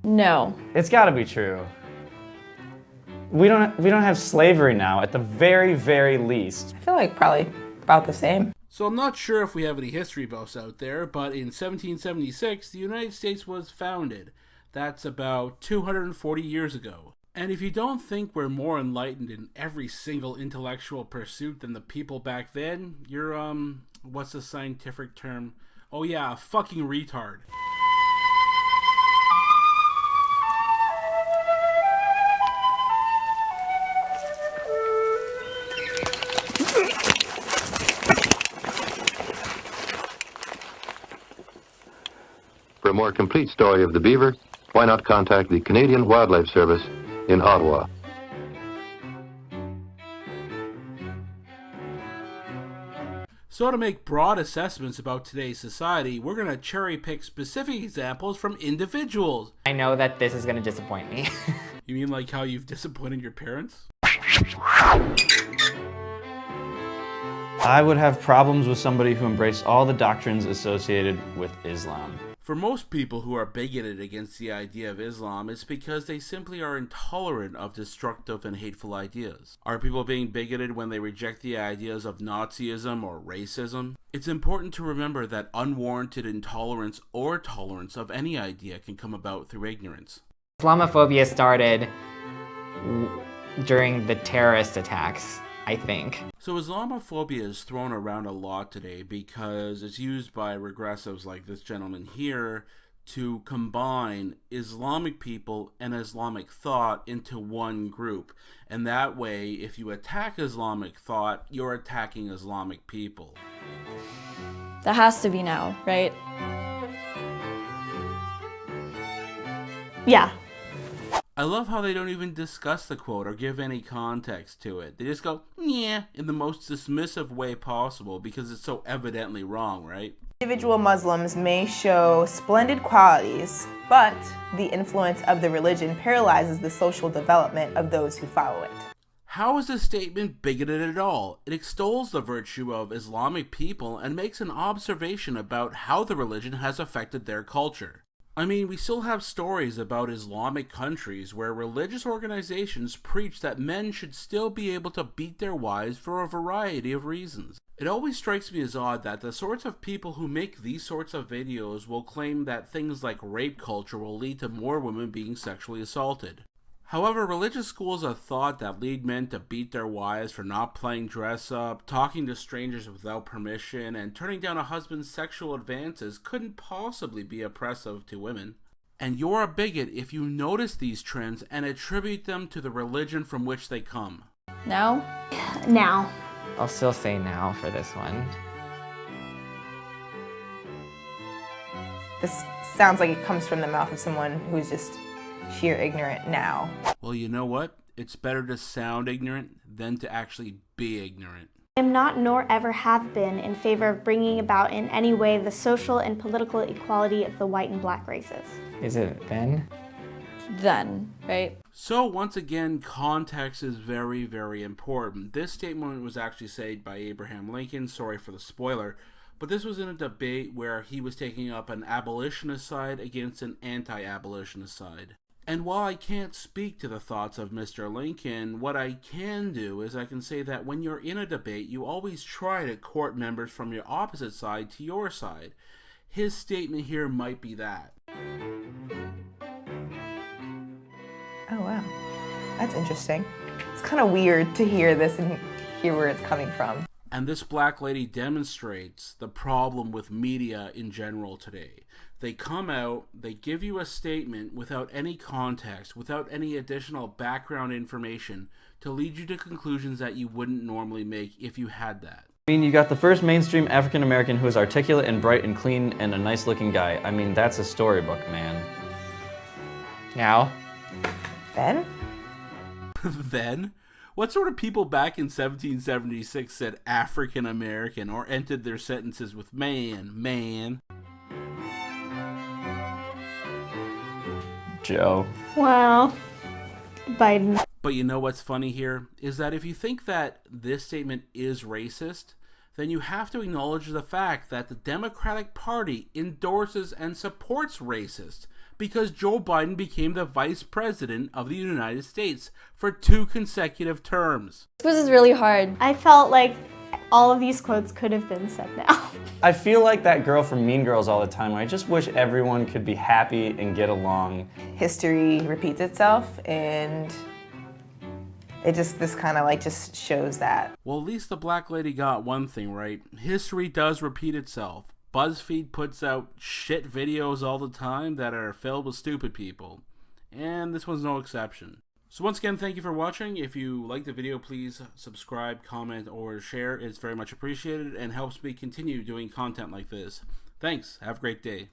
No. It's gotta be true. We don't have slavery now, at the very, very least. I feel like probably about the same. So I'm not sure if we have any history buffs out there, but in 1776, the United States was founded. That's about 240 years ago. And if you don't think we're more enlightened in every single intellectual pursuit than the people back then, you're, what's the scientific term? Oh yeah, a fucking retard. For a more complete story of the beaver, why not contact the Canadian Wildlife Service in Ottawa? So to make broad assessments about today's society, we're going to cherry pick specific examples from individuals. I know that this is going to disappoint me. You mean like how you've disappointed your parents? I would have problems with somebody who embraced all the doctrines associated with Islam. For most people who are bigoted against the idea of Islam, it's because they simply are intolerant of destructive and hateful ideas. Are people being bigoted when they reject the ideas of Nazism or racism? It's important to remember that unwarranted intolerance or tolerance of any idea can come about through ignorance. Islamophobia started during the terrorist attacks, I think. So Islamophobia is thrown around a lot today because it's used by regressives like this gentleman here to combine Islamic people and Islamic thought into one group. And that way, if you attack Islamic thought, you're attacking Islamic people. That has to be now, right? Yeah. I love how they don't even discuss the quote or give any context to it. They just go, yeah, in the most dismissive way possible because it's so evidently wrong, right? Individual Muslims may show splendid qualities, but the influence of the religion paralyzes the social development of those who follow it. How is this statement bigoted at all? It extols the virtue of Islamic people and makes an observation about how the religion has affected their culture. I mean, we still have stories about Islamic countries where religious organizations preach that men should still be able to beat their wives for a variety of reasons. It always strikes me as odd that the sorts of people who make these sorts of videos will claim that things like rape culture will lead to more women being sexually assaulted. However, religious schools of thought that lead men to beat their wives for not playing dress up, talking to strangers without permission, and turning down a husband's sexual advances couldn't possibly be oppressive to women. And you're a bigot if you notice these trends and attribute them to the religion from which they come. Now? Now. I'll still say now for this one. This sounds like it comes from the mouth of someone who's just sheer ignorant now. Well, you know what? It's better to sound ignorant than to actually be ignorant. I am not nor ever have been in favor of bringing about in any way the social and political equality of the white and black races. Is it then? Then, right? So once again, context is very, very important. This statement was actually said by Abraham Lincoln, sorry for the spoiler, but this was in a debate where he was taking up an abolitionist side against an anti-abolitionist side. And while I can't speak to the thoughts of Mr. Lincoln, what I can do is I can say that when you're in a debate, you always try to court members from your opposite side to your side. His statement here might be that. Oh wow, that's interesting. It's kind of weird to hear this and hear where it's coming from. And this black lady demonstrates the problem with media in general today. They come out, they give you a statement without any context, without any additional background information to lead you to conclusions that you wouldn't normally make if you had that. I mean, you got the first mainstream African American who is articulate and bright and clean and a nice looking guy. I mean, that's a storybook, man. Now? Then? Then? What sort of people back in 1776 said African American or ended their sentences with man? Joe. Well, Biden. But you know what's funny here? Is that if you think that this statement is racist, then you have to acknowledge the fact that the Democratic Party endorses and supports racists. because Joe Biden became the vice president of the United States for 2 consecutive terms. This is really hard. I felt like all of these quotes could have been said now. I feel like that girl from Mean Girls all the time. I just wish everyone could be happy and get along. History repeats itself, and this kind of like just shows that. Well, at least the black lady got one thing right. History does repeat itself. Buzzfeed puts out shit videos all the time that are filled with stupid people. And this one's no exception. So once again, thank you for watching. If you like the video, please subscribe, comment, or share. It's very much appreciated and helps me continue doing content like this. Thanks. Have a great day.